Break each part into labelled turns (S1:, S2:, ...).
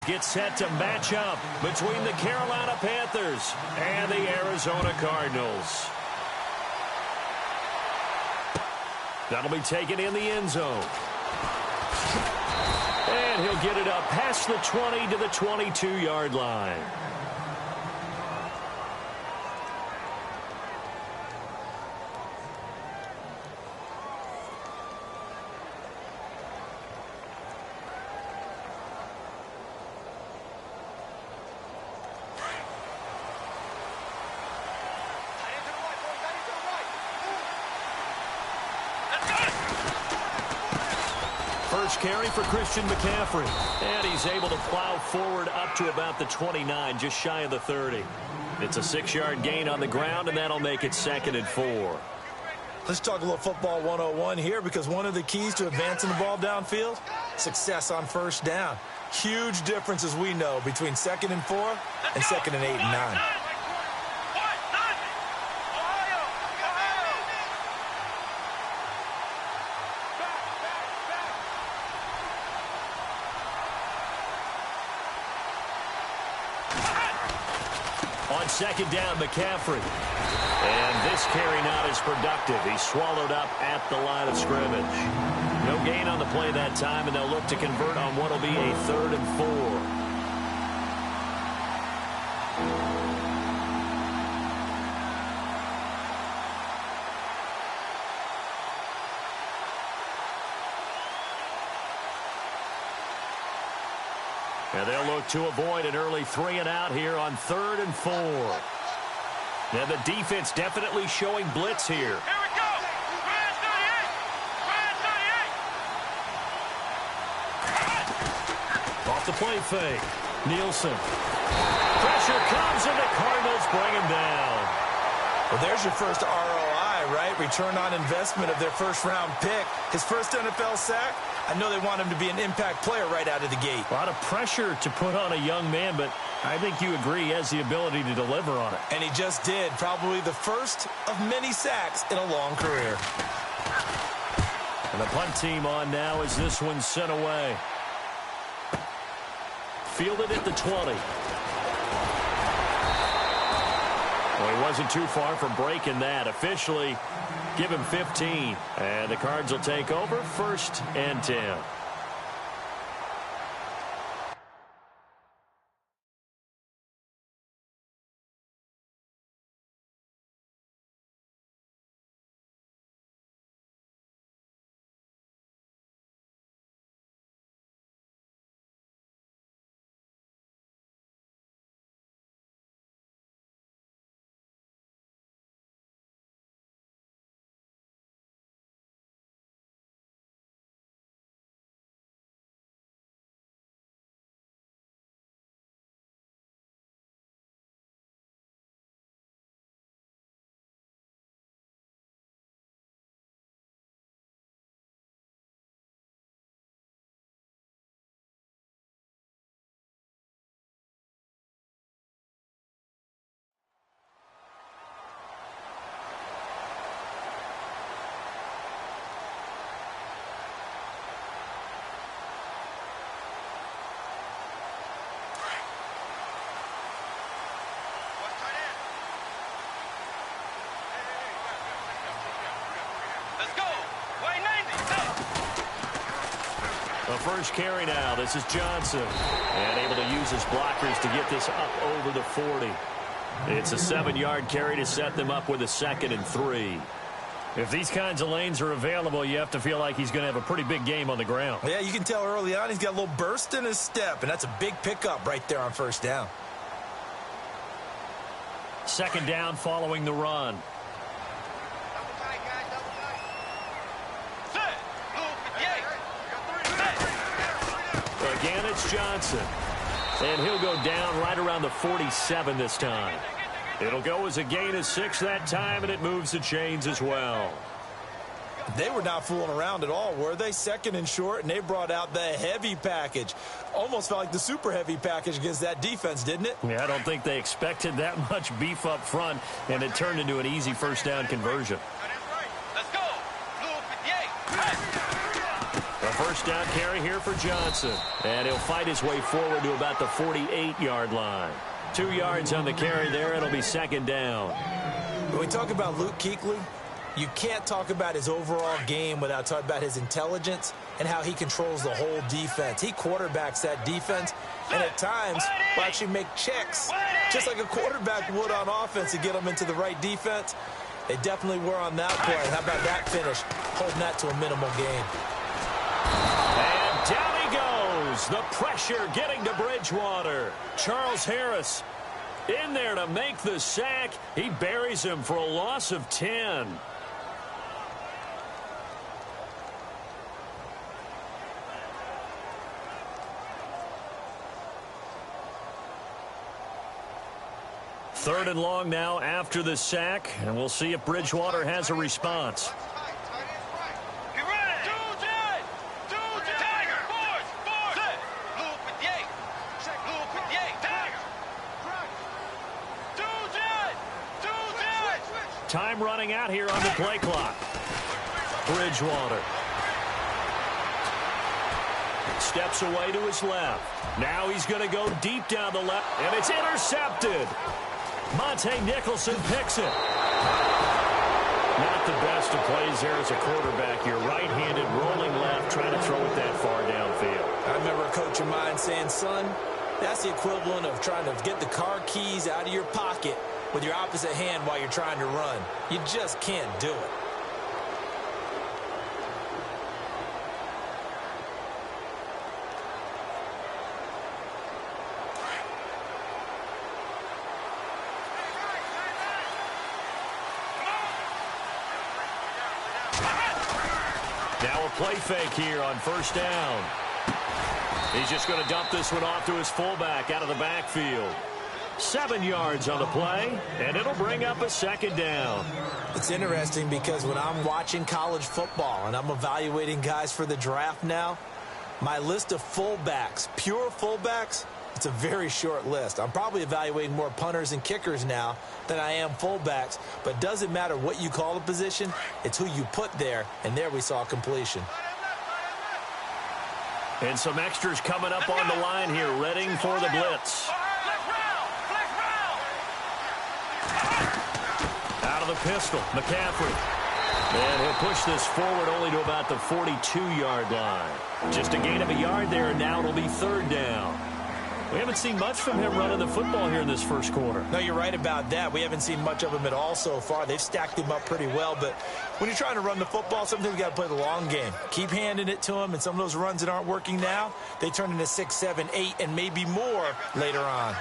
S1: get set to match up between the Carolina Panthers and the Arizona Cardinals. That'll be taken in the end zone. And he'll get it up past the 20 to the 22-yard line. First carry for Christian McCaffrey. And he's able to plow forward up to about the 29, just shy of the 30. It's a 6-yard gain on the ground, and that'll make it 2nd and 4.
S2: Let's talk a little football 101 here, because one of the keys to advancing the ball downfield, success on first down. Huge difference, as we know, between 2nd and 4 and 2nd and 8 and 9.
S1: On 2nd down, McCaffrey. And this carry not as productive. He's swallowed up at the line of scrimmage. No gain on the play that time, and they'll look to convert on what will be a 3rd and 4. And they'll look to avoid an early 3-and-out here on 3rd and 4. Now the defense definitely showing blitz here.
S3: Here we go. Red 38.
S1: Off the play fake. Nielsen. Pressure comes, and the Cardinals bring him down.
S2: Well, there's your first ROI, right? Return on investment of their first-round pick. His first NFL sack. I know they want him to be an impact player right out of the gate.
S1: A lot of pressure to put on a young man, but I think you agree he has the ability to deliver on it.
S2: And he just did. Probably the first of many sacks in a long career.
S1: And the punt team on now as this one's sent away. Fielded at the 20. Well, he wasn't too far from breaking that. Officially, give him 15. And the Cards will take over 1st and 10.
S3: Let's go. Way 90.
S1: The first carry now. This is Johnson. And able to use his blockers to get this up over the 40. It's a 7-yard carry to set them up with a 2nd and 3. If these kinds of lanes are available, you have to feel like he's going to have a pretty big game on the ground.
S2: Yeah, you can tell early on he's got a little burst in his step, and that's a big pickup right there on first down.
S1: 2nd down following the run. Again, it's Johnson. And he'll go down right around the 47 this time. It'll go as a gain of 6 that time, and it moves the chains as well.
S2: They were not fooling around at all, were they? 2nd and short, and they brought out the heavy package. Almost felt like the super heavy package against that defense, didn't it?
S1: Yeah, I don't think they expected that much beef up front, and it turned into an easy first down conversion.
S3: Let's go. Blue 58.
S1: A first down carry here for Johnson. And he'll fight his way forward to about the 48-yard line. 2 yards on the carry there. It'll be second down.
S2: When we talk about Luke Kuechly, you can't talk about his overall game without talking about his intelligence and how he controls the whole defense. He quarterbacks that defense, and at times will actually make checks, just like a quarterback would on offense to get them into the right defense. They definitely were on that play. How about that finish, holding that to a minimal gain.
S1: And down he goes. The pressure getting to Bridgewater. Charles Harris in there to make the sack. He buries him for a loss of 10. Third and long now after the sack, and we'll see if Bridgewater has a response. Time running out here on the play clock. Bridgewater steps away to his left. Now he's going to go deep down the left, and it's intercepted. Monte Nicholson picks it. Not the best of plays there as a quarterback. You're right-handed, rolling left, trying to throw it that far downfield.
S2: I remember a coach of mine saying, son, that's the equivalent of trying to get the car keys out of your pocket with your opposite hand while you're trying to run. You just can't do it.
S1: Now a play fake here on first down. He's just going to dump this one off to his fullback out of the backfield. 7 yards on the play, and it'll bring up a second down.
S2: It's interesting because when I'm watching college football and I'm evaluating guys for the draft now, my list of fullbacks, pure fullbacks, it's a very short list. I'm probably evaluating more punters and kickers now than I am fullbacks, but it doesn't matter what you call the position, it's who you put there, and there we saw completion.
S1: And some extras coming up on the line here, readying for the blitz. Out of the pistol, McCaffrey. And he'll push this forward only to about the 42-yard line. Just a gain of a yard there, and now it'll be third down. We haven't seen much from him running the football here in this first quarter.
S2: No, you're right about that. We haven't seen much of him at all so far. They've stacked him up pretty well, but when you're trying to run the football, sometimes you got to play the long game. Keep handing it to him, and some of those runs that aren't working now, they turn into 6, 7, 8, and maybe more later on.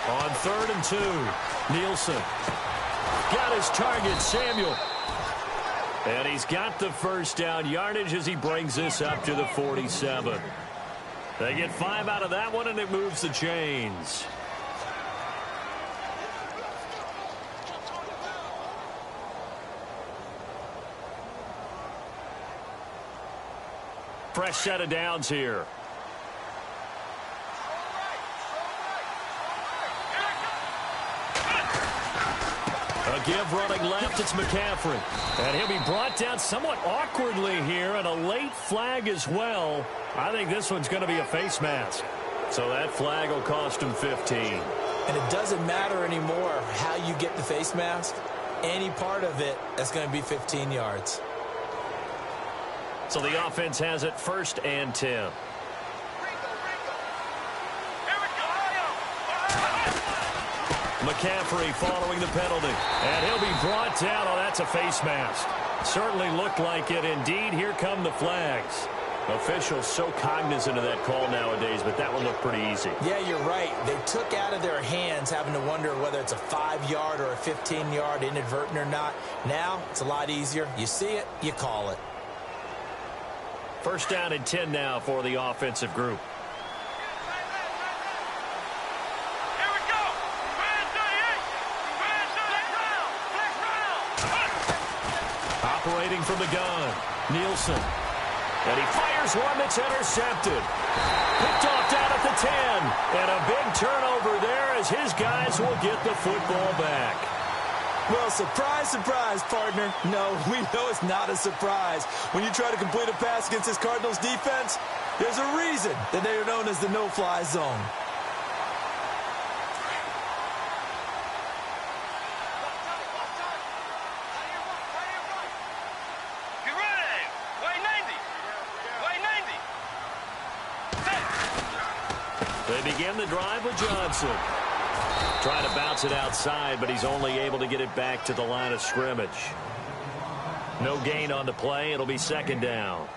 S1: On 3rd and 2, Nielsen got his target, Samuel. And he's got the first down yardage as he brings this up to the 47. They get 5 out of that one, and it moves the chains. Fresh set of downs here. A give running left, it's McCaffrey. And he'll be brought down somewhat awkwardly here, and a late flag as well. I think this one's going to be a face mask. So that flag will cost him 15.
S2: And it doesn't matter anymore how you get the face mask. Any part of it, that's going to be 15 yards.
S1: So the offense has it 1st and 10. McCaffrey following the penalty. And he'll be brought down. Oh, that's a face mask. Certainly looked like it. Indeed, here come the flags. Officials so cognizant of that call nowadays, but that one looked pretty easy.
S2: Yeah, you're right. They took out of their hands having to wonder whether it's a 5-yard or a 15-yard inadvertent or not. Now, it's a lot easier. You see it, you call it.
S1: 1st down and 10 now for the offensive group. Operating from the gun, Nielsen. And he fires one that's intercepted. Picked off down at the 10. And a big turnover there as his guys will get the football back.
S2: Well, surprise, surprise, partner. No, we know it's not a surprise. When you try to complete a pass against this Cardinals defense, there's a reason that they are known as the no-fly zone.
S3: Get ready. Way 90. Way 90. Hey.
S1: They begin the drive with Johnson. Trying to bounce it outside, but he's only able to get it back to the line of scrimmage. No gain on the play. It'll be second down.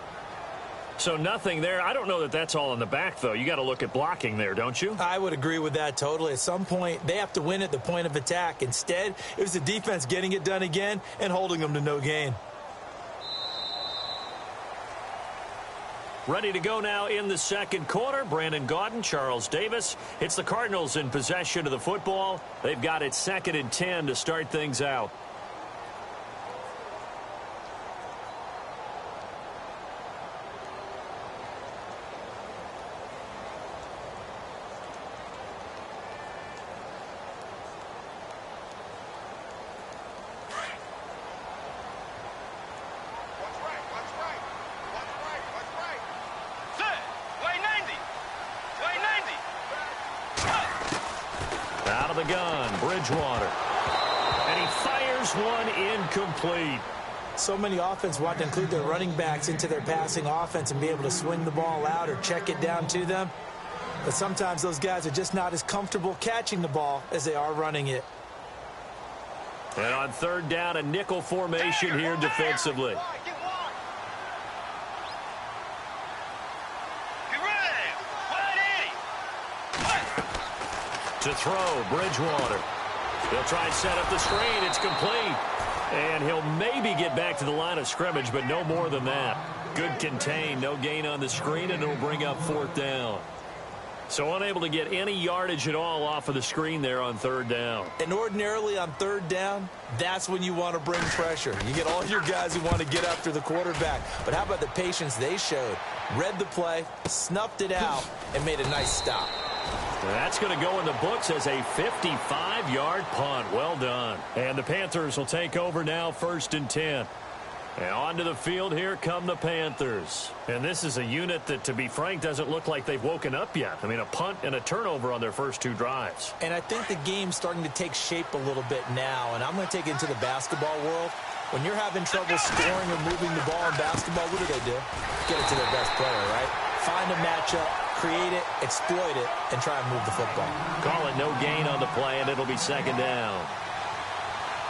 S1: So nothing there. I don't know that that's all in the back, though. You got to look at blocking there, don't you?
S2: I would agree with that totally. At some point, they have to win at the point of attack. Instead, it was the defense getting it done again and holding them to no gain.
S1: Ready to go now in the second quarter. Brandon Gaudin, Charles Davis. It's the Cardinals in possession of the football. They've got it 2nd and 10 to start things out. Out of the gun, Bridgewater. And he fires one incomplete.
S2: So many offense want to include their running backs into their passing offense and be able to swing the ball out or check it down to them. But sometimes those guys are just not as comfortable catching the ball as they are running it.
S1: And on third down, a nickel formation here defensively. To throw, Bridgewater. He'll try and set up the screen. It's complete. And he'll maybe get back to the line of scrimmage, but no more than that. Good contain, no gain on the screen, and it'll bring up 4th down. So unable to get any yardage at all off of the screen there on 3rd down.
S2: And ordinarily on 3rd down, that's when you want to bring pressure. You get all your guys who want to get after the quarterback. But how about the patience they showed? Read the play, snuffed it out, and made a nice stop.
S1: That's going to go in the books as a 55-yard punt. Well done. And the Panthers will take over now, 1st and 10. And onto the field, here come the Panthers. And this is a unit that, to be frank, doesn't look like they've woken up yet. I mean, a punt and a turnover on their first 2 drives.
S2: And I think the game's starting to take shape a little bit now. And I'm going to take it into the basketball world. When you're having trouble scoring or moving the ball in basketball, what do? Get it to their best player, right? Find a matchup, create it, exploit it, and try and move the football.
S1: Call it no gain on the play, and it'll be 2nd down.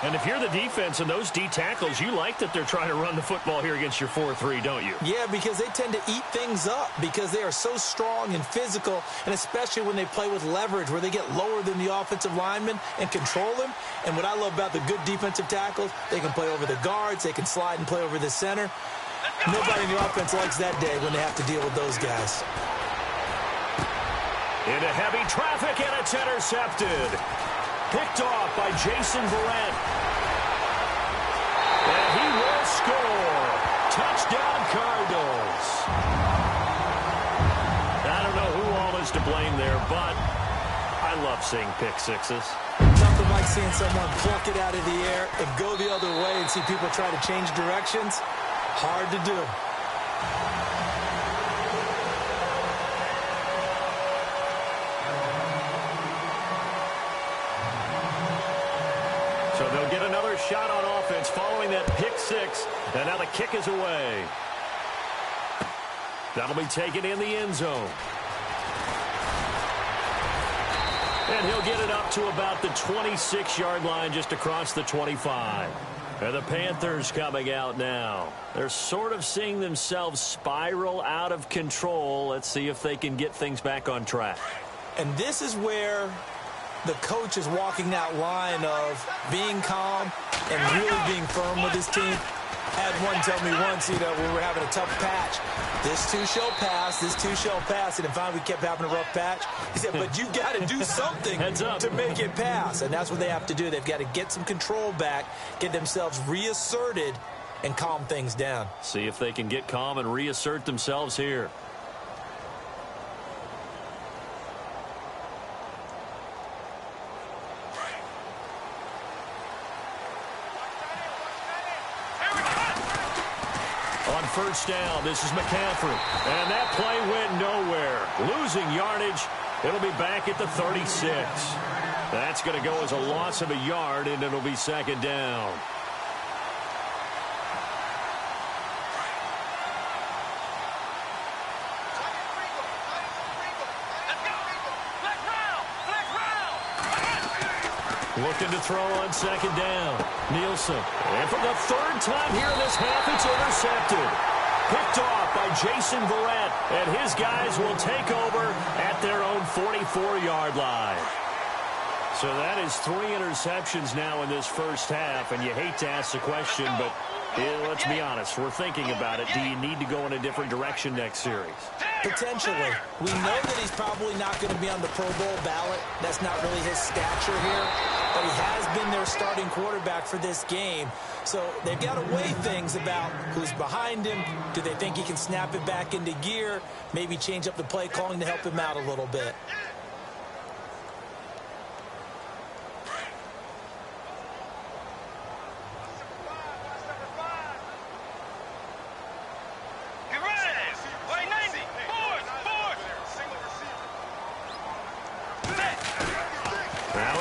S1: And if you're the defense and those D tackles, you like that they're trying to run the football here against your 4-3, don't you?
S2: Yeah, because they tend to eat things up because they are so strong and physical, and especially when they play with leverage where they get lower than the offensive lineman and control them. And what I love about the good defensive tackles, they can play over the guards, they can slide and play over the center. Nobody in the offense likes that day when they have to deal with those guys.
S1: Into heavy traffic, and it's intercepted. Picked off by Jason Verrett. And he will score. Touchdown, Cardinals. I don't know who all is to blame there, but I love seeing pick sixes.
S2: Nothing like seeing someone pluck it out of the air and go the other way and see people try to change directions. Hard to do.
S1: So they'll get another shot on offense following that pick six. And now the kick is away. That'll be taken in the end zone. And he'll get it up to about the 26-yard line just across the 25. And the Panthers coming out now. They're sort of seeing themselves spiral out of control. Let's see if they can get things back on track.
S2: And this is where the coach is walking that line of being calm and really being firm with his team. I had one tell me once, when we were having a tough patch, this too shall pass, this too shall pass. And finally we kept having a rough patch. He said, but you got to do something to make it pass. And that's what they have to do. They've got to get some control back, get themselves reasserted, and calm things down.
S1: See if they can get calm and reassert themselves here. first down. This is McCaffrey. And that play went nowhere. Losing yardage. It'll be back at the 36. That's going to go as a loss of a yard, and it'll be second down. Looking to throw on second down. Nielsen. And for the third time here in this half, it's intercepted. Picked off by Jason Verrett. And his guys will take over at their own 44-yard line. So that is 3 interceptions now in this first half. And you hate to ask the question, but let's be honest. We're thinking about it. Do you need to go in a different direction next series?
S2: Potentially. We know that he's probably not going to be on the Pro Bowl ballot. That's not really his stature here. But he has been their starting quarterback for this game. So they've got to weigh things about who's behind him. Do they think he can snap it back into gear? Maybe change up the play calling to help him out a little bit.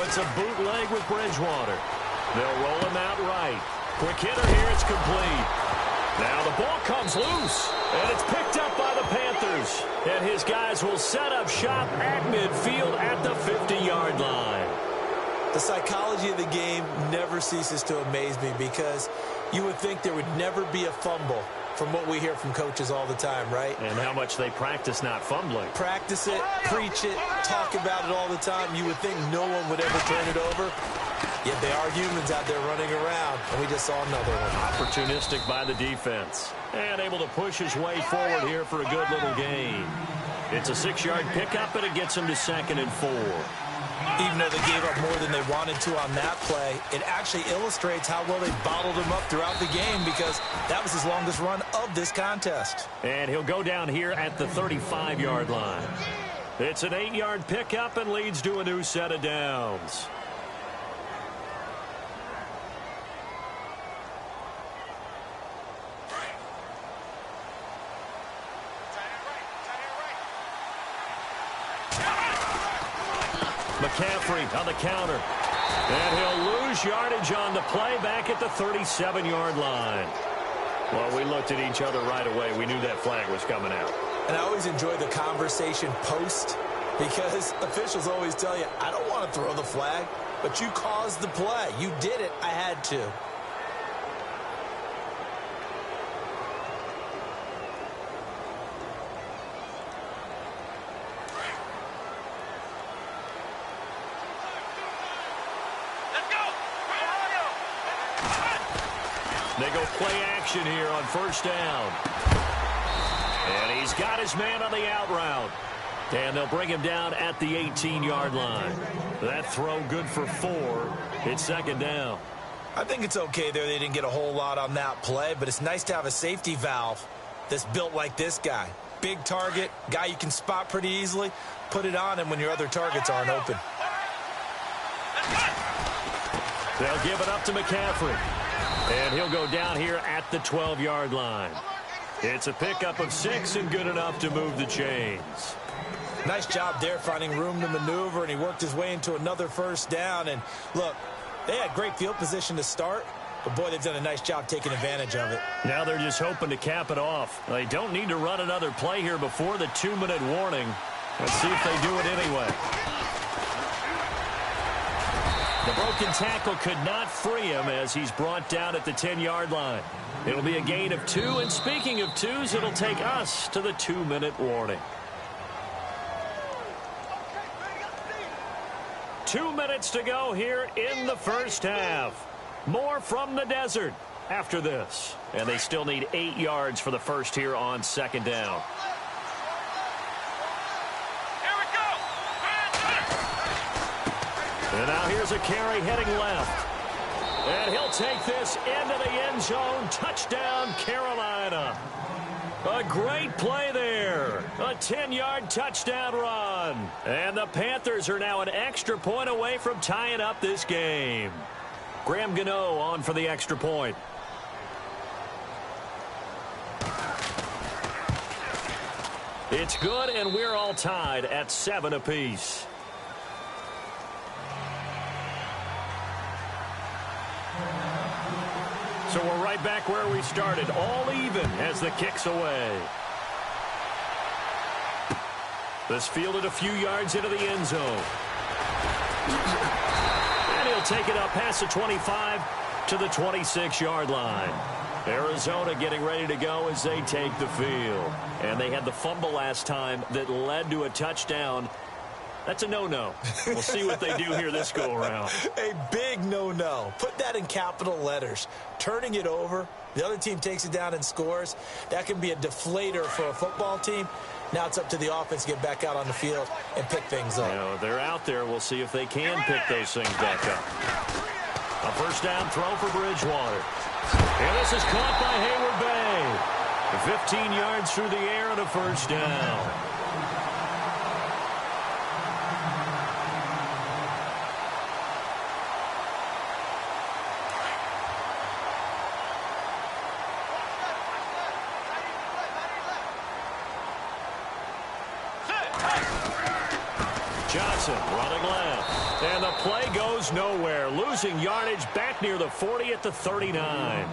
S1: It's a bootleg with Bridgewater. They'll roll him out right. Quick hitter here. It's complete. Now the ball comes loose, and it's picked up by the Panthers. And his guys will set up shop at midfield at the 50-yard line.
S2: The psychology of the game never ceases to amaze me because you would think there would never be a fumble from what we hear from coaches all the time, right?
S1: And how much they practice not fumbling.
S2: Practice it, preach it, talk about it all the time. You would think no one would ever turn it over. Yet they are humans out there running around, and we just saw another one.
S1: Opportunistic by the defense. And able to push his way forward here for a good little gain. It's a 6-yard pickup, and it gets him to 2nd and 4.
S2: Even though they gave up more than they wanted to on that play, it actually illustrates how well they bottled him up throughout the game because that was his longest run of this contest.
S1: And he'll go down here at the 35-yard line. It's an 8-yard pickup and leads to a new set of downs. McCaffrey on the counter. And he'll lose yardage on the play back at the 37-yard line. Well, we looked at each other right away. We knew that flag was coming out.
S2: And I always enjoy the conversation post because officials always tell you, I don't want to throw the flag, but you caused the play. You did it. I had to.
S1: They go play action here on first down. And he's got his man on the out route. And they'll bring him down at the 18-yard line. That throw good for 4. It's 2nd down.
S2: I think it's okay there. They didn't get a whole lot on that play, but it's nice to have a safety valve that's built like this guy. Big target, guy you can spot pretty easily. Put it on him when your other targets aren't open.
S1: They'll give it up to McCaffrey. And he'll go down here at the 12-yard line. It's a pickup of 6 and good enough to move the chains.
S2: Nice job there finding room to maneuver, and he worked his way into another first down. And look, they had great field position to start, but boy, they've done a nice job taking advantage of it.
S1: Now they're just hoping to cap it off. They don't need to run another play here before the 2-minute warning. Let's see if they do it anyway. The broken tackle could not free him as he's brought down at the 10-yard line. It'll be a gain of 2, and speaking of 2s, it'll take us to the 2-minute warning. 2 minutes to go here in the first half. More from the desert after this. And they still need 8 yards for the first here on 2nd down. And now here's a carry heading left. And he'll take this into the end zone. Touchdown, Carolina. A great play there. A 10-yard touchdown run. And the Panthers are now an extra point away from tying up this game. Graham Gano on for the extra point. It's good, and we're all tied at 7 apiece. So we're right back where we started, all even as the kick's away. This fielded a few yards into the end zone. And he'll take it up past the 25 to the 26-yard line. Arizona getting ready to go as they take the field. And they had the fumble last time that led to a touchdown. That's a no-no. We'll see what they do here this go-around.
S2: A big no-no. Put that in capital letters. Turning it over, the other team takes it down and scores. That can be a deflator for a football team. Now it's up to the offense to get back out on the field and pick things up.
S1: You know, they're out there. We'll see if they can pick those things back up. A first down throw for Bridgewater. And this is caught by Hayward Bay. 15 yards through the air and a first down. Johnson running left. And the play goes nowhere. Losing yardage back near the 40 at the 39.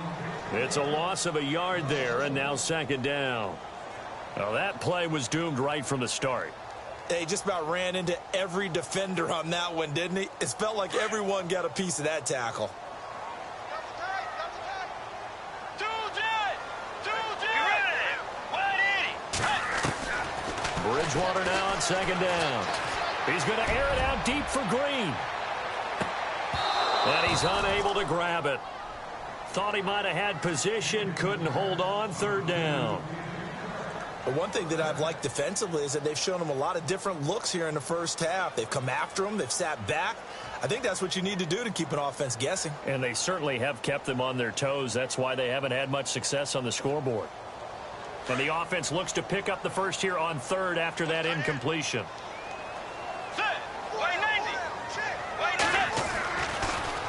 S1: It's a loss of a yard there, and now second down. Now that play was doomed right from the start.
S2: He just about ran into every defender on that one, didn't he? It felt like everyone got a piece of that tackle.
S1: Bridgewater now on second down. He's going to air it out deep for Green. And he's unable to grab it. Thought he might have had position, couldn't hold on, third down.
S2: But one thing that I've liked defensively is that they've shown him a lot of different looks here in the first half. They've come after him. They've sat back. I think that's what you need to do to keep an offense guessing.
S1: And they certainly have kept them on their toes. That's why they haven't had much success on the scoreboard. And the offense looks to pick up the first here on third after that incompletion.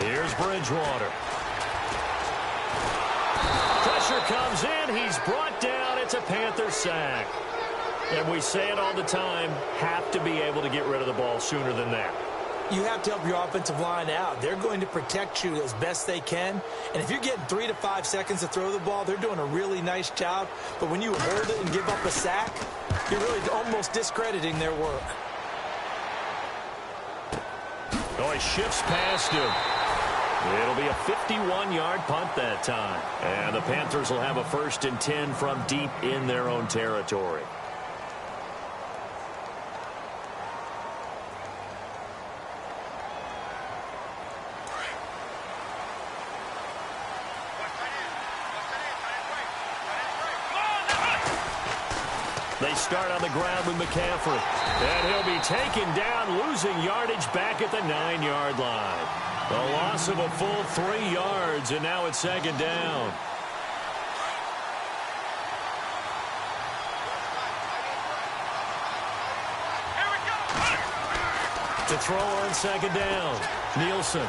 S1: Here's Bridgewater. Pressure comes in. He's brought down. It's a Panther sack. And we say it all the time, have to be able to get rid of the ball sooner than that.
S2: You have to help your offensive line out. They're going to protect you as best they can. And if you're getting 3 to 5 seconds to throw the ball, they're doing a really nice job. But when you hold it and give up a sack, you're really almost discrediting their work.
S1: Oh, he shifts past him. It'll be a 51-yard punt that time. And the Panthers will have a 1st and 10 from deep in their own territory. They start on the ground with McCaffrey. And he'll be taken down, losing yardage back at the 9-yard line. A loss of a full 3 yards, and now it's second down. To throw on second down, Nielsen.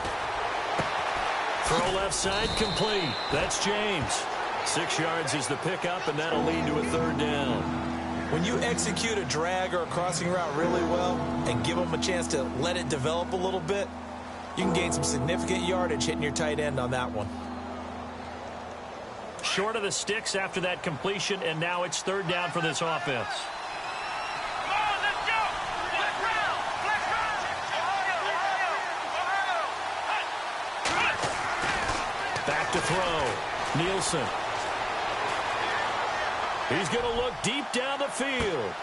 S1: Throw left side complete. That's James. 6 yards is the pickup, and that'll lead to a third down.
S2: When you execute a drag or a crossing route really well and give them a chance to let it develop a little bit, you can gain some significant yardage hitting your tight end on that one.
S1: Short of the sticks after that completion, and now it's third down for this offense. Back to throw. Nielsen. He's going to look deep down the field.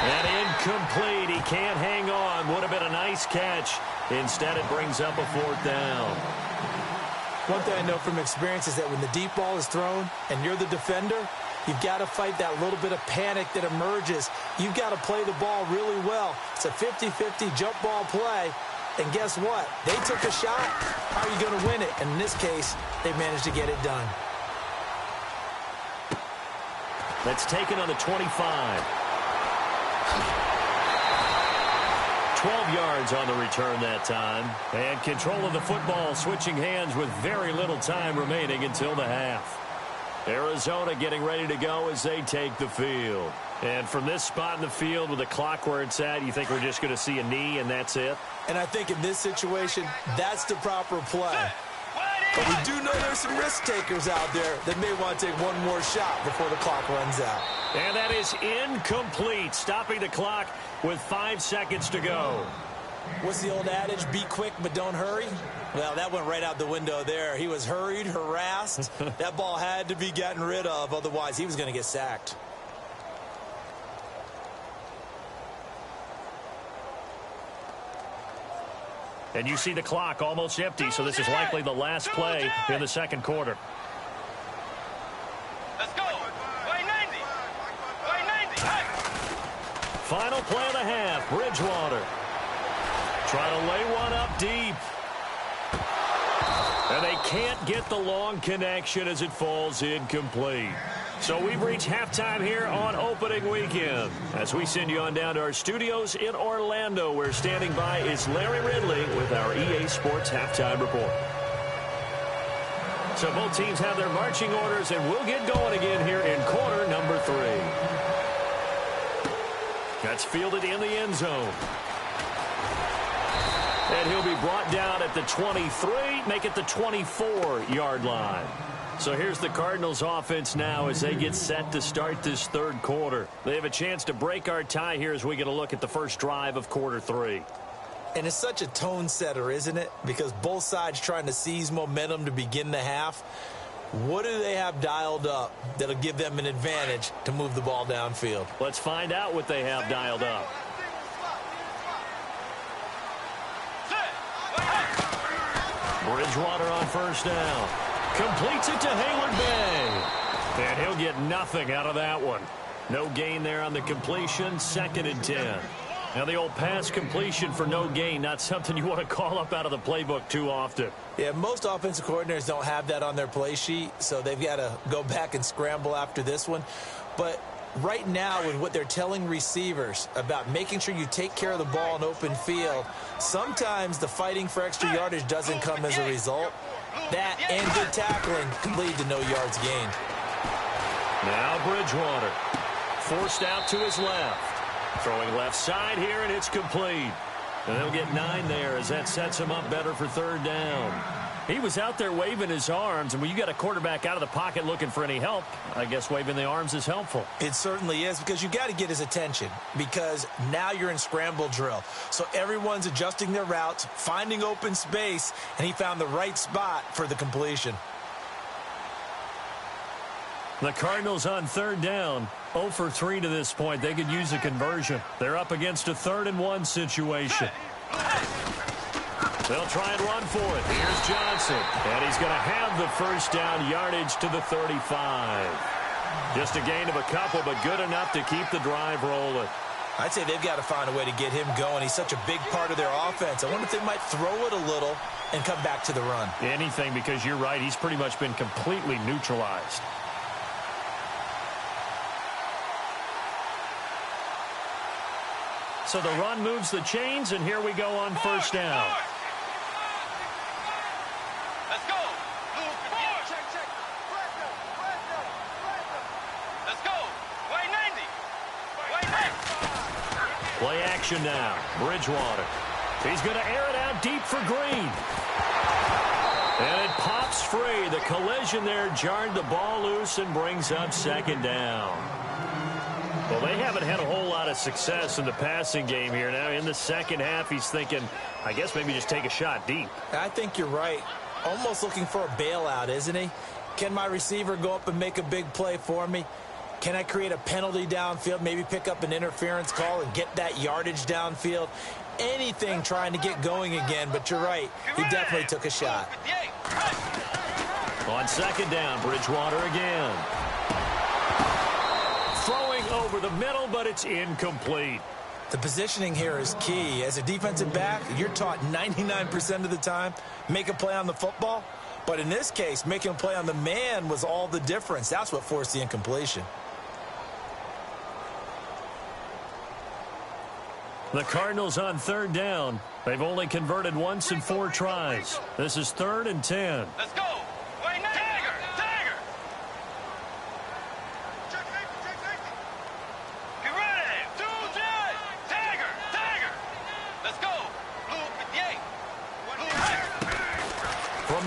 S1: And incomplete. He can't hang on. Would have been a nice catch. Instead, it brings up a fourth down.
S2: One thing I know from experience is that when the deep ball is thrown and you're the defender, you've got to fight that little bit of panic that emerges. You've got to play the ball really well. It's a 50-50 jump ball play. And guess what? They took a shot. How are you going to win it? And in this case, they managed to get it done.
S1: That's taken on the 25. 12 yards on the return that time. And control of the football, switching hands with very little time remaining until the half. Arizona getting ready to go as they take the field. And from this spot in the field with the clock where it's at, you think we're just going to see a knee and that's it?
S2: And I think in this situation, that's the proper play. But we do know there's some risk takers out there that may want to take one more shot before the clock runs out.
S1: And that is incomplete, stopping the clock with 5 seconds to go.
S2: What's the old adage? Be quick, but don't hurry? Well, that went right out the window there. He was hurried, harassed. That ball had to be gotten rid of, otherwise he was going to get sacked.
S1: And you see the clock almost empty, so this is likely the last play in the second quarter.
S3: Let's go. Way 90. Way 90.
S1: Final play of the half, Bridgewater. Try to lay one up deep. And they can't get the long connection as it falls incomplete. So we've reached halftime here on opening weekend. As we send you on down to our studios in Orlando, where standing by is Larry Ridley with our EA Sports Halftime Report. So both teams have their marching orders, and we'll get going again here in quarter number 3. That's fielded in the end zone. And he'll be brought down at the 23, make it the 24-yard line. So here's the Cardinals offense now as they get set to start this third quarter. They have a chance to break our tie here as we get a look at the first drive of quarter 3.
S2: And it's such a tone setter, isn't it? Because both sides trying to seize momentum to begin the half. What do they have dialed up that'll give them an advantage to move the ball downfield?
S1: Let's find out what they have dialed up. Bridgewater on first down. Completes it to Hayward Bay. And he'll get nothing out of that one. No gain there on the completion, 2nd and 10. Now the old pass completion for no gain, not something you want to call up out of the playbook too often.
S2: Yeah, most offensive coordinators don't have that on their play sheet, so they've got to go back and scramble after this one. But right now, with what they're telling receivers about making sure you take care of the ball in open field, sometimes the fighting for extra yardage doesn't come as a result. That and good tackling could lead to no yards gained.
S1: Now Bridgewater forced out to his left. Throwing left side here, and it's complete. And they'll get 9 there as that sets him up better for third down. He was out there waving his arms, and when you got a quarterback out of the pocket looking for any help, I guess waving the arms is helpful.
S2: It certainly is, because you got to get his attention, because now you're in scramble drill. So everyone's adjusting their routes, finding open space, and he found the right spot for the completion.
S1: The Cardinals on third down, 0 for 3 to this point. They could use a conversion. They're up against a 3rd and 1 situation. They'll try and run for it. Here's Johnson. And he's going to have the first down yardage to the 35. Just a gain of a couple, but good enough to keep the drive rolling.
S2: I'd say they've got to find a way to get him going. He's such a big part of their offense. I wonder if they might throw it a little and come back to the run.
S1: Anything, because you're right. He's pretty much been completely neutralized. So the run moves the chains, and here we go on first down.
S3: Let's go. Let's go. Way 90. Way 90.
S1: Play action now. Bridgewater. He's going to air it out deep for Green. And it pops free. The collision there jarred the ball loose and brings up 2nd down. Well, they haven't had a whole lot of success in the passing game here. Now, in the second half, he's thinking, I guess maybe just take a shot deep.
S2: I think you're right. Almost looking for a bailout, isn't he? Can my receiver go up and make a big play for me? Can I create a penalty downfield, maybe pick up an interference call and get that yardage downfield? Anything trying to get going again, but you're right. He definitely took a shot.
S1: On 2nd down, Bridgewater again. Throwing over the middle, but it's incomplete.
S2: The positioning here is key. As a defensive back, you're taught 99% of the time, make a play on the football. But in this case, making a play on the man was all the difference. That's what forced the incompletion.
S1: The Cardinals on third down. They've only converted once in 4 tries. This is 3rd and 10.
S3: Let's go. Way 90. Tiger.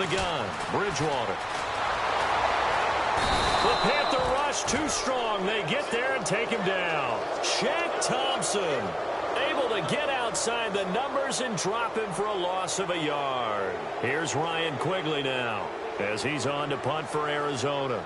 S1: the gun, Bridgewater. The Panther rush too strong. They get there and take him down. Shaq Thompson able to get outside the numbers and drop him for a loss of a yard. Here's Ryan Quigley now as he's on to punt for Arizona.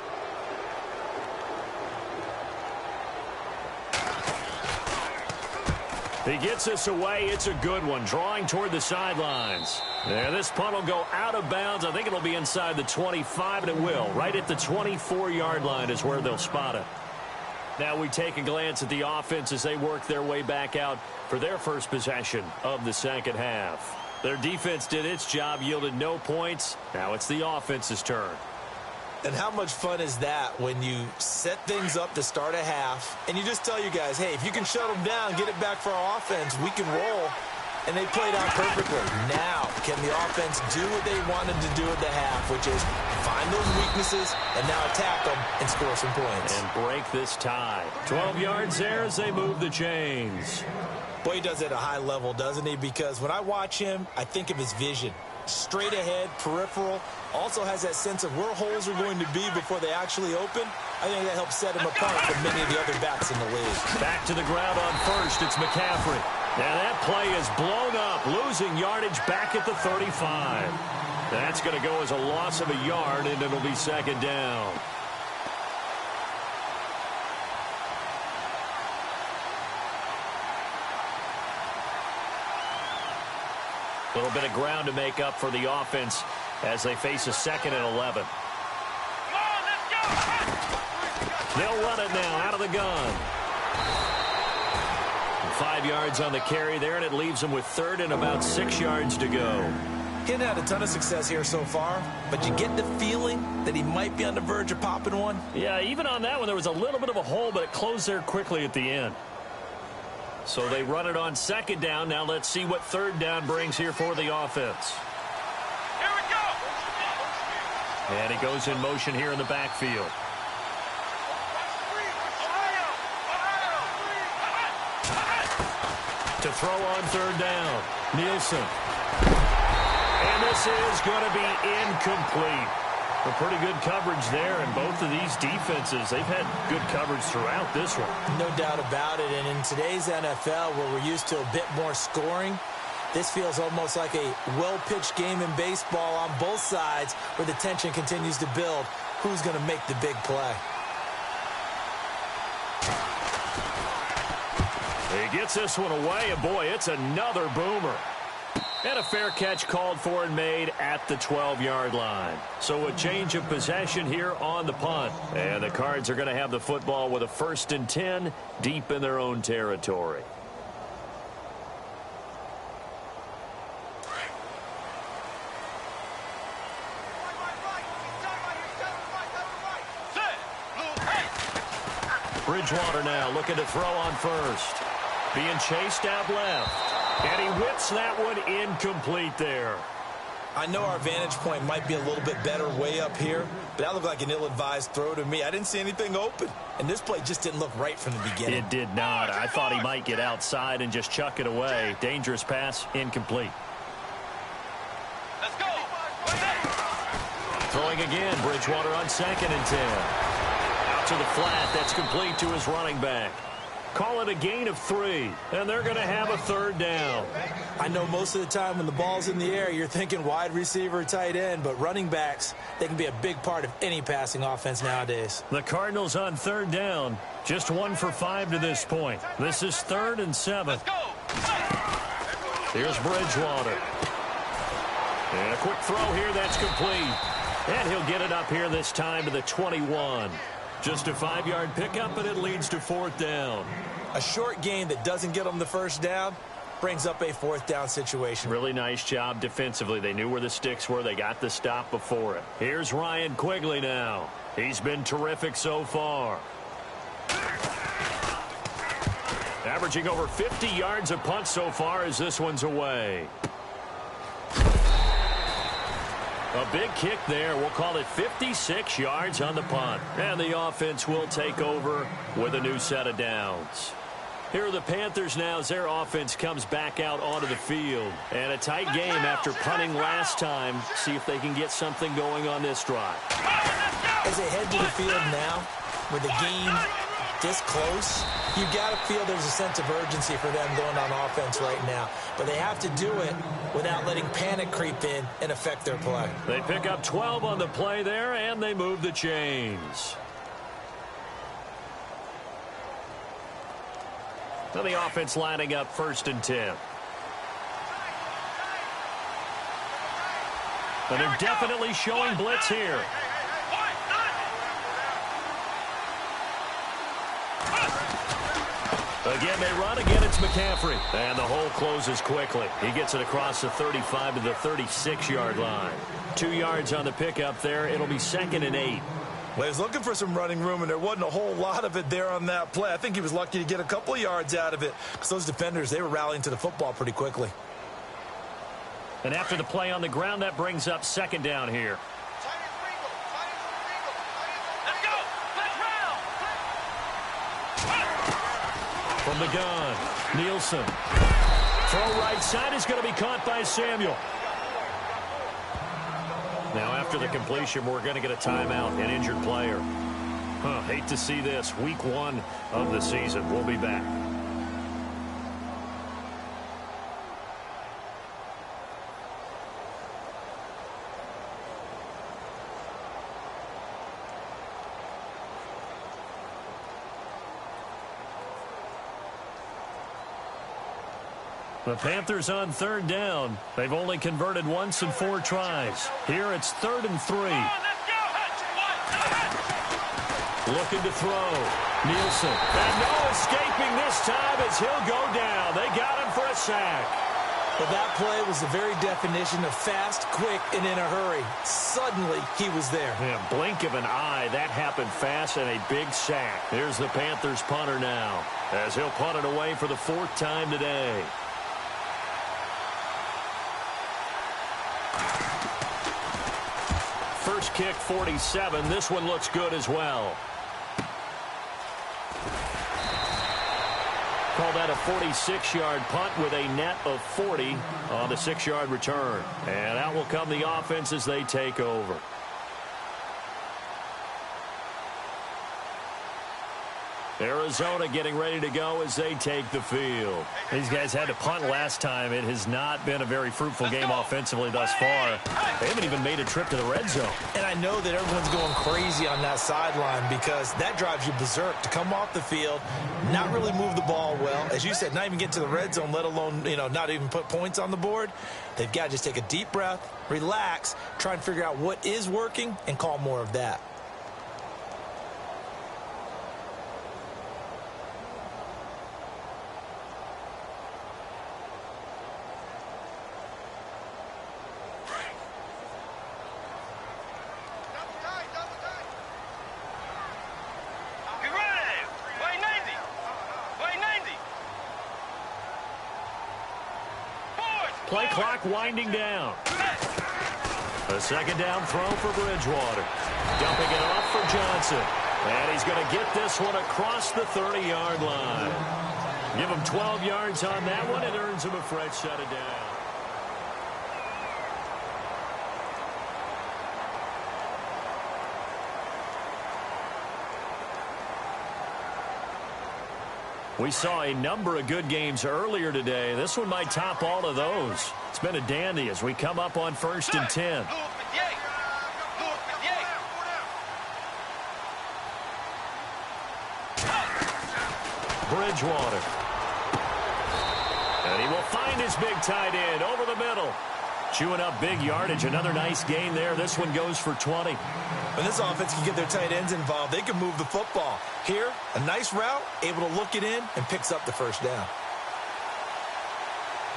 S1: He gets this away. It's a good one, drawing toward the sidelines. Yeah, this punt will go out of bounds. I think it'll be inside the 25, and it will. Right at the 24-yard line is where they'll spot it. Now we take a glance at the offense as they work their way back out for their first possession of the second half. Their defense did its job, yielded no points. Now it's the offense's turn.
S2: And how much fun is that when you set things up to start a half and you just tell you guys, hey, if you can shut them down, get it back for our offense, we can roll. And they played out perfectly. Now, can the offense do what they wanted to do at the half, which is find those weaknesses and now attack them and score some points.
S1: And break this tie. 12 yards there as they move the chains.
S2: Boy, he does it at a high level, doesn't he? Because when I watch him, I think of his vision. Straight ahead, peripheral, also has that sense of where holes are going to be before they actually open. I think that helps set him apart from many of the other backs in the league.
S1: Back to the ground on first, it's McCaffrey. Now that play is blown up, losing yardage back at the 35. That's going to go as a loss of a yard, and it'll be second down. A little bit of ground to make up for the offense as they face a 2nd and 11.
S3: Come on, let's go.
S1: They'll run it now out of the gun. 5 yards on the carry there, and it leaves them with 3rd and about 6 yards to go.
S2: He hasn't had a ton of success here so far, but you get the feeling that he might be on the verge of popping one.
S1: Yeah, even on that one, there was a little bit of a hole, but it closed there quickly at the end. So they run it on 2nd down. Now let's see what 3rd down brings here for the offense.
S3: Here we go.
S1: And he goes in motion here in the backfield. To throw on 3rd down, Nielsen. And this is going to be incomplete. A pretty good coverage there, and both of these defenses, they've had good coverage throughout this one.
S2: No doubt about it, and in today's NFL, where we're used to a bit more scoring, this feels almost like a well-pitched game in baseball on both sides where the tension continues to build. Who's going to make the big play?
S1: He gets this one away, and boy, it's another boomer. And a fair catch called for and made at the 12-yard line. So a change of possession here on the punt. And the Cards are going to have the football with a 1st and 10 deep in their own territory. Bridgewater now looking to throw on first. Being chased out left. And he whips that one incomplete there.
S2: I know our vantage point might be a little bit better way up here, but that looked like an ill-advised throw to me. I didn't see anything open, and this play just didn't look right from the beginning.
S1: It did not. I thought he might get outside and just chuck it away. Dangerous pass, incomplete.
S3: Let's go.
S1: Throwing again, Bridgewater on 2nd and 10. Out to the flat, that's complete to his running back. Call it a gain of 3, and they're going to have a 3rd down.
S2: I know most of the time when the ball's in the air, you're thinking wide receiver, tight end, but running backs, they can be a big part of any passing offense nowadays.
S1: The Cardinals on 3rd down, just 1 for 5 to this point. This is 3rd and 7.
S3: Let's go.
S1: Here's Bridgewater. And a quick throw here, that's complete. And he'll get it up here this time to the 21. Just a 5-yard pickup, and it leads to 4th down.
S2: A short gain that doesn't get them the 1st down brings up a 4th down situation.
S1: Really nice job defensively. They knew where the sticks were. They got the stop before it. Here's Ryan Quigley now. He's been terrific so far. Averaging over 50 yards a punt so far as this one's away. A big kick there. We'll call it 56 yards on the punt. And the offense will take over with a new set of downs. Here are the Panthers now as their offense comes back out onto the field. And a tight game after punting last time. See if they can get something going on this drive.
S2: As they head to the field now, with the game this close, you've got to feel there's a sense of urgency for them going on offense right now. But they have to do it without letting panic creep in and affect their play.
S1: They pick up 12 on the play there, and they move the chains. So the offense lining up 1st and 10. And they're definitely showing blitz here. Again, they run. Again, it's McCaffrey. And the hole closes quickly. He gets it across the 35 to the 36-yard line. 2 yards on the pickup there. It'll be 2nd and 8.
S2: Well, he was looking for some running room, and there wasn't a whole lot of it there on that play. I think he was lucky to get a couple of yards out of it because those defenders, they were rallying to the football pretty quickly.
S1: And after the play on the ground, that brings up 2nd down here.
S3: Let's go. Let's round.
S1: From the gun, Nielsen. Throw right side is going to be caught by Samuel. Now, after the completion, we're going to get a timeout, an injured player. Hate to see this. Week 1 of the season. We'll be back. The Panthers on 3rd down. They've only converted once in 4 tries. Here it's 3rd and 3. Looking to throw. Nielsen. And no escaping this time as he'll go down. They got him for a sack.
S2: But that play was the very definition of fast, quick, and in a hurry. Suddenly, he was there.
S1: Yeah, blink of an eye. That happened fast and a big sack. Here's the Panthers punter now as he'll punt it away for the 4th time today. First kick, 47. This one looks good as well. Call that a 46-yard punt with a net of 40 on the 6-yard return. And out will come the offense as they take over. Arizona getting ready to go as they take the field. These guys had to punt last time. It has not been a very fruitful game offensively thus far. They haven't even made a trip to the red zone.
S2: And I know that everyone's going crazy on that sideline because that drives you berserk to come off the field, not really move the ball well. As you said, not even get to the red zone, let alone, not even put points on the board. They've got to just take a deep breath, relax, try and figure out what is working and call more of that.
S1: Play clock winding down. A 2nd down throw for Bridgewater. Dumping it off for Johnson. And he's going to get this one across the 30-yard line. Give him 12 yards on that one. It earns him a fresh set of down. We saw a number of good games earlier today. This one might top all of those. It's been a dandy as we come up on 1st and 10. Bridgewater. And he will find his big tight end over the middle. Chewing up big yardage. Another nice gain there. This one goes for 20.
S2: When this offense can get their tight ends involved, they can move the football. Here, a nice route, able to look it in, and picks up the 1st down.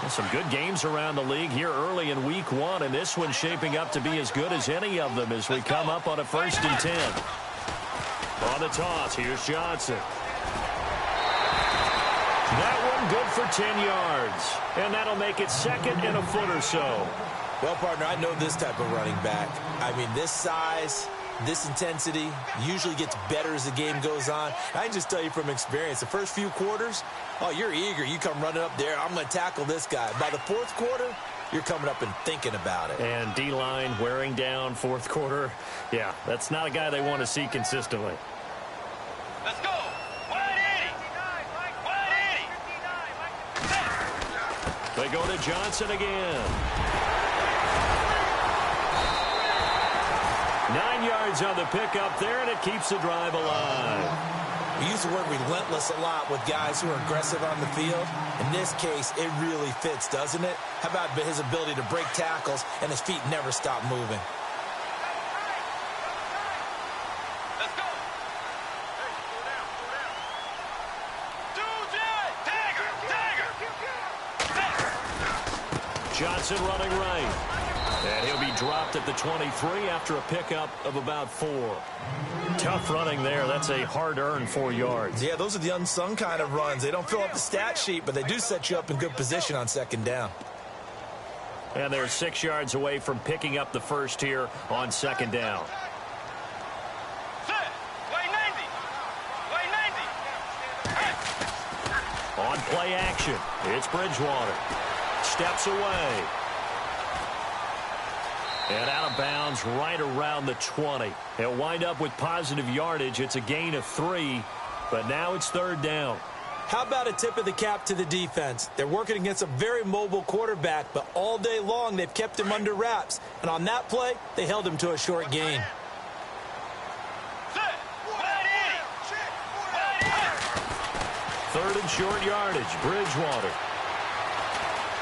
S1: Well, some good games around the league here early in week 1, and this one's shaping up to be as good as any of them as we come up on a 1st and 10. On the toss, here's Johnson. That one good for 10 yards. And that'll make it 2nd and a foot or so.
S2: Well, partner, I know this type of running back. I mean, this size, This intensity usually gets better as the game goes on. I can just tell you from experience, the first few quarters, oh, you're eager. You come running up there, I'm going to tackle this guy. By the fourth quarter, you're coming up and thinking about it.
S1: And D-line wearing down fourth quarter. Yeah, that's not a guy they want to see consistently.
S3: Let's go. 180.
S1: They go to Johnson again. 9 yards on the pickup there, and it keeps the drive alive.
S2: We use the word relentless a lot with guys who are aggressive on the field. In this case, it really fits, doesn't it? How about his ability to break tackles and his feet never stop moving?
S3: Let's go. Hey, slow down. Dagger.
S1: Johnson running right. And he'll be dropped at the 23 after a pickup of about 4. Tough running there. That's a hard-earned 4 yards.
S2: Yeah, those are the unsung kind of runs. They don't fill up the stat sheet, but they do set you up in good position on second down.
S1: And they're 6 yards away from picking up the first here on second down.
S3: Set. Play 90. Hey.
S1: On play action, it's Bridgewater. Steps away. And out of bounds right around the 20. He'll wind up with positive yardage. It's a gain of 3, but now it's third down.
S2: How about a tip of the cap to the defense? They're working against a very mobile quarterback, but all day long they've kept him under wraps. And on that play, they held him to a short gain.
S3: Set. 180.
S1: Third and short yardage, Bridgewater.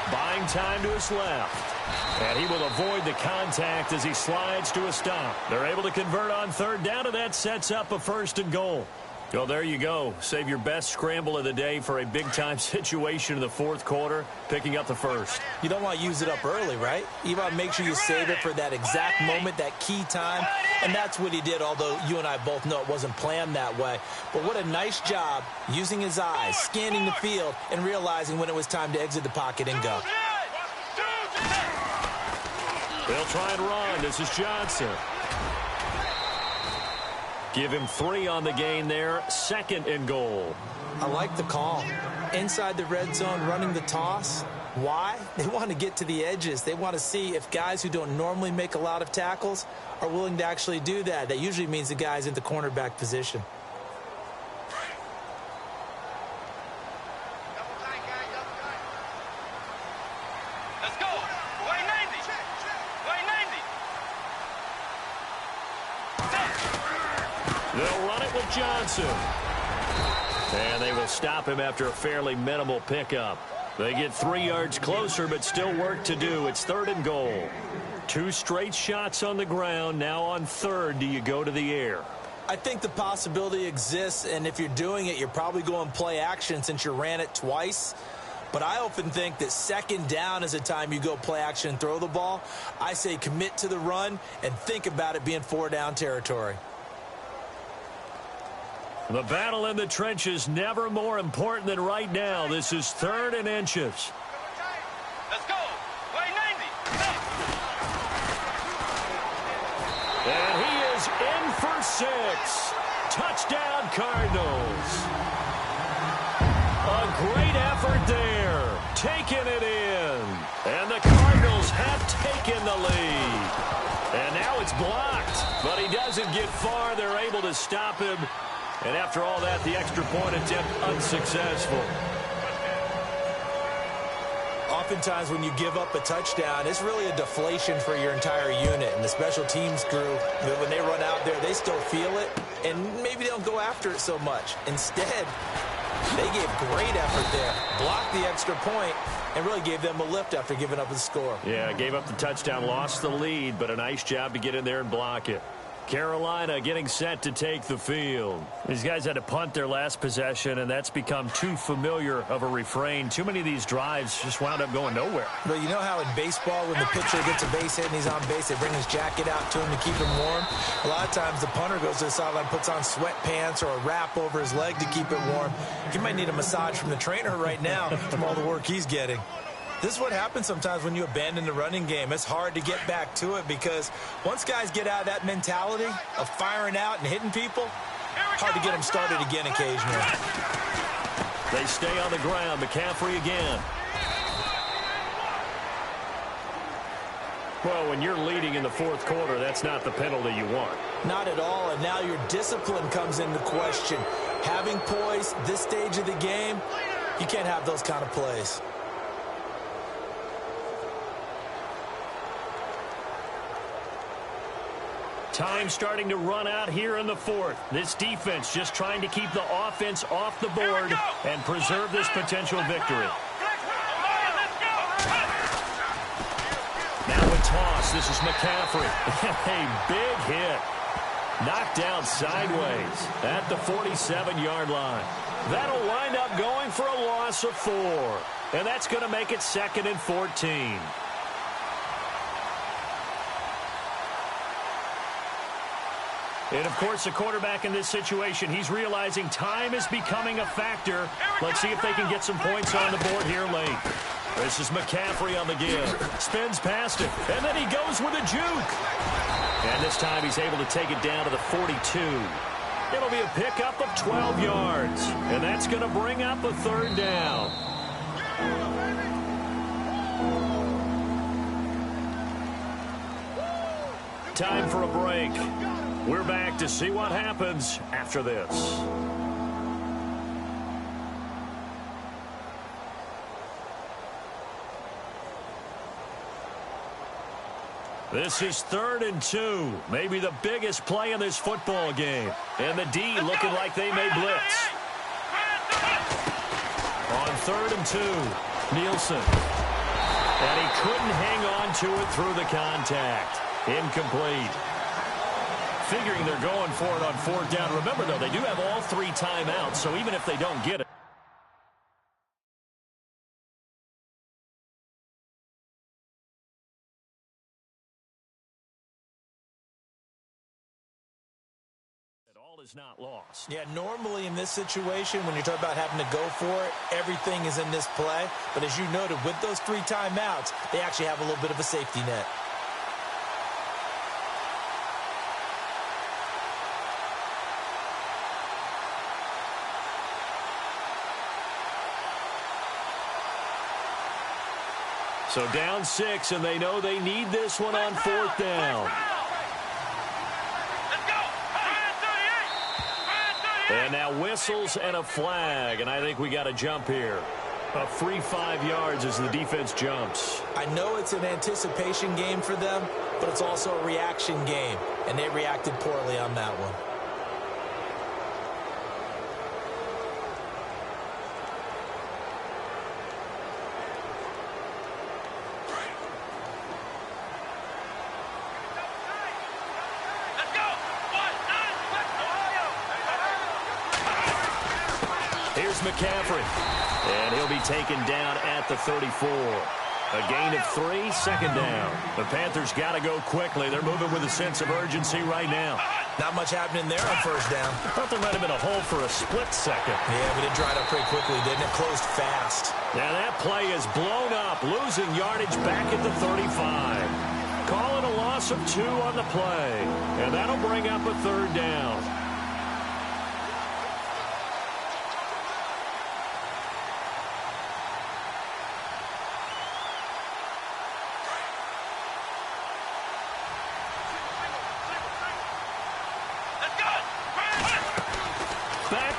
S1: Buying time to his left. And he will avoid the contact as he slides to a stop. They're able to convert on third down, and that sets up a first and goal. Well, there you go. Save your best scramble of the day for a big-time situation in the fourth quarter, picking up the first.
S2: You don't want to use it up early, right? You want to make sure you save it for that exact moment, that key time. And that's what he did, although you and I both know it wasn't planned that way. But what a nice job using his eyes, scanning the field, and realizing when it was time to exit the pocket and go.
S1: They'll try and run. This is Johnson. Give him 3 on the gain there. Second and goal.
S2: I like the call. Inside the red zone, running the toss. Why? They want to get to the edges. They want to see if guys who don't normally make a lot of tackles are willing to actually do that. That usually means the guy's in the cornerback position.
S3: Let's go. Play 90. Play 90.
S1: They'll run it with Johnson. And they will stop him after a fairly minimal pickup. They get 3 yards closer, but still work to do. It's third and goal. 2 straight shots on the ground. Now on third, do you go to the air?
S2: I think the possibility exists, and if you're doing it, you're probably going play action since you ran it twice. But I often think that second down is a time you go play action and throw the ball. I say commit to the run and think about it being 4-down territory.
S1: The battle in the trenches never more important than right now. This is third and inches.
S3: Let's go. Play 90.
S1: And he is in for 6. Touchdown, Cardinals. A great effort there. Taking it in. And the Cardinals have taken the lead. And now it's blocked. But he doesn't get far. They're able to stop him. And after all that, the extra point attempt unsuccessful.
S2: Oftentimes when you give up a touchdown, it's really a deflation for your entire unit. And the special teams group, when they run out there, they still feel it. And maybe they don't go after it so much. Instead, they gave great effort there. Blocked the extra point and really gave them a lift after giving up the score.
S1: Yeah, gave up the touchdown, lost the lead, but a nice job to get in there and block it. Carolina getting set to take the field. These guys had to punt their last possession, and that's become too familiar of a refrain. Too many of these drives just wound up going nowhere.
S2: But you know how in baseball, when the pitcher gets a base hit and he's on base, they bring his jacket out to him to keep him warm? A lot of times the punter goes to the sideline, puts on sweatpants or a wrap over his leg to keep it warm. He might need a massage from the trainer right now from all the work he's getting. This is what happens sometimes when you abandon the running game. It's hard to get back to it because once guys get out of that mentality of firing out and hitting people, hard to get them started again occasionally.
S1: They stay on the ground. McCaffrey again. Well, when you're leading in the fourth quarter, that's not the penalty you want.
S2: Not at all, and now your discipline comes into question. Having poise this stage of the game, you can't have those kind of plays.
S1: Time starting to run out here in the fourth. This defense just trying to keep the offense off the board and preserve this potential victory. Now a toss. This is McCaffrey. A big hit. Knocked down sideways at the 47-yard line. That'll wind up going for a loss of 4. And that's going to make it 2nd and 14. And, of course, the quarterback in this situation, he's realizing time is becoming a factor. Let's see if they can get some points on the board here late. This is McCaffrey on the give. Spins past it, and then he goes with a juke. And this time he's able to take it down to the 42. It'll be a pickup of 12 yards. And that's going to bring up a 3rd down. Time for a break. We're back to see what happens after this. This is 3rd and 2. Maybe the biggest play in this football game. And the D looking like they may blitz. On 3rd and 2, Nielsen. And he couldn't hang on to it through the contact. Incomplete. Figuring they're going for it on 4th down. Remember, though, they do have all 3 timeouts, so even if they don't get it. All is not lost.
S2: Yeah, normally in this situation, when you're talking about having to go for it, everything is in this play. But as you noted, with those 3 timeouts, they actually have a little bit of a safety net.
S1: So down 6, and they know they need this one on 4th down. And now whistles and a flag, and I think we got a jump here. A free 5 yards as the defense jumps.
S2: I know it's an anticipation game for them, but it's also a reaction game, and they reacted poorly on that one.
S1: Here's McCaffrey, and he'll be taken down at the 34. A gain of 3, 2nd down. The Panthers got to go quickly. They're moving with a sense of urgency right now.
S2: Not much happening there on 1st down.
S1: I thought there might have been a hole for a split second.
S2: Yeah, but it dried up pretty quickly, didn't it? Closed fast.
S1: Now that play is blown up, losing yardage back at the 35. Call it a loss of 2 on the play, and that'll bring up a 3rd down.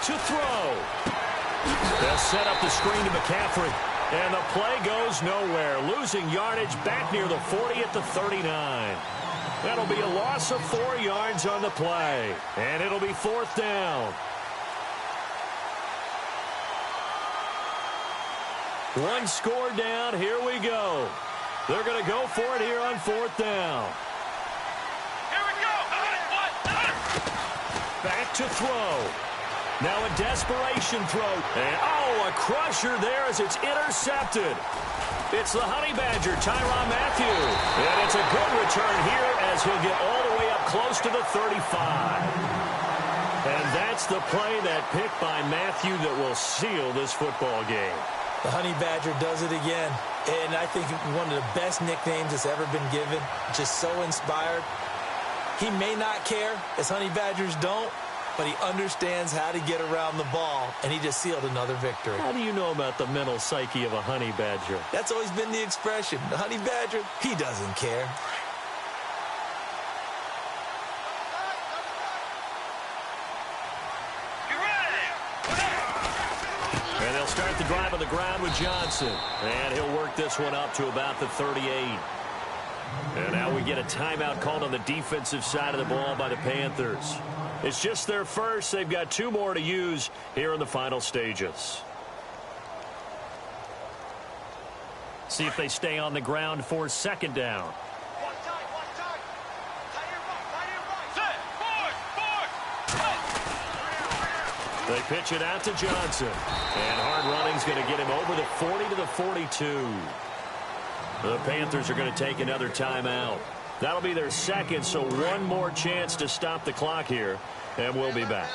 S1: To throw. They'll set up the screen to McCaffrey. And the play goes nowhere. Losing yardage back near the 40 at the 39. That'll be a loss of 4 yards on the play. And it'll be 4th down. One score down. Here we go. They're going to go for it here on 4th down.
S3: Here we go.
S1: Back to throw. Now a desperation throw. And, a crusher there as it's intercepted. It's the Honey Badger, Tyrann Mathieu. And it's a good return here as he'll get all the way up close to the 35. And that's the play, that pick by Mathieu, that will seal this football game.
S2: The Honey Badger does it again. And I think one of the best nicknames that's ever been given, just so inspired. He may not care, as Honey Badgers don't, but he understands how to get around the ball, and he just sealed another victory.
S1: How do you know about the mental psyche of a Honey Badger?
S2: That's always been the expression. The Honey Badger, he doesn't care.
S1: And they'll start the drive on the ground with Johnson. And he'll work this one up to about the 38. And now we get a timeout called on the defensive side of the ball by the Panthers. It's just their first. They've got 2 more to use here in the final stages. See if they stay on the ground for second down. They pitch it out to Johnson. And hard running's going to get him over the 40 to the 42. The Panthers are going to take another timeout. That'll be their second, so one more chance to stop the clock here, and we'll be back.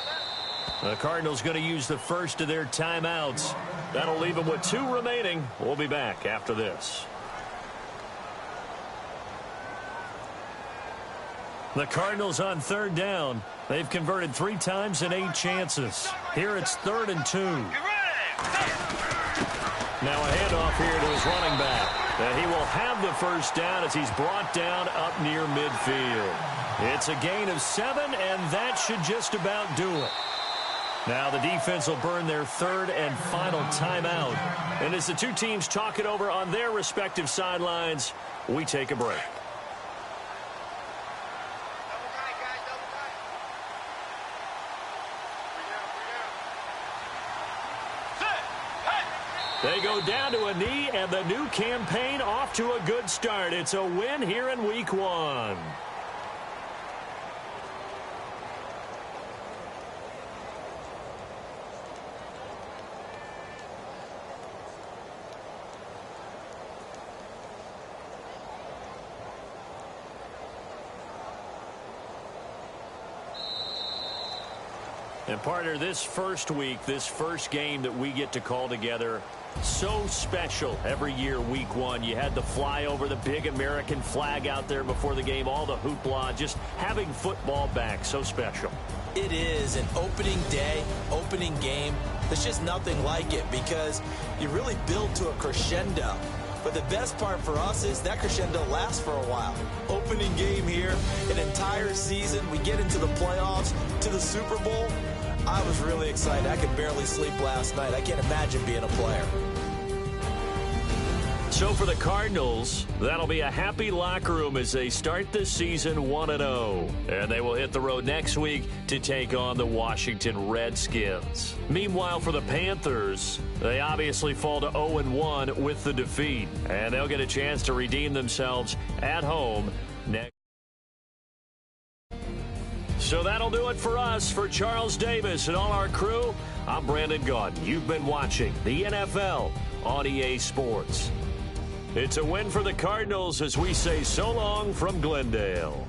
S1: The Cardinals going to use the first of their timeouts. That'll leave them with 2 remaining. We'll be back after this. The Cardinals on third down. They've converted 3 times in 8 chances. Here it's 3rd and 2. Now a handoff here to his running back. And he will have the first down as he's brought down up near midfield. It's a gain of 7, and that should just about do it. Now the defense will burn their 3rd and final timeout. And as the 2 teams talk it over on their respective sidelines, we take a break. They go down to a knee, and the new campaign off to a good start. It's a win here in Week 1. And partner, this first week, this first game that we get to call together, so special every year, Week 1. You had the flyover, the big American flag out there before the game, all the hoopla, just having football back, so special.
S2: It is an opening day, opening game. There's just nothing like it because you really build to a crescendo. But the best part for us is that crescendo lasts for a while. Opening game here, an entire season. We get into the playoffs, to the Super Bowl. I was really excited. I could barely sleep last night. I can't imagine being a player.
S1: So for the Cardinals, that'll be a happy locker room as they start this season 1-0. And they will hit the road next week to take on the Washington Redskins. Meanwhile, for the Panthers, they obviously fall to 0-1 with the defeat. And they'll get a chance to redeem themselves at home next. So that'll do it for us. For Charles Davis and all our crew, I'm Brandon Gaudin. You've been watching the NFL on EA Sports. It's a win for the Cardinals as we say so long from Glendale.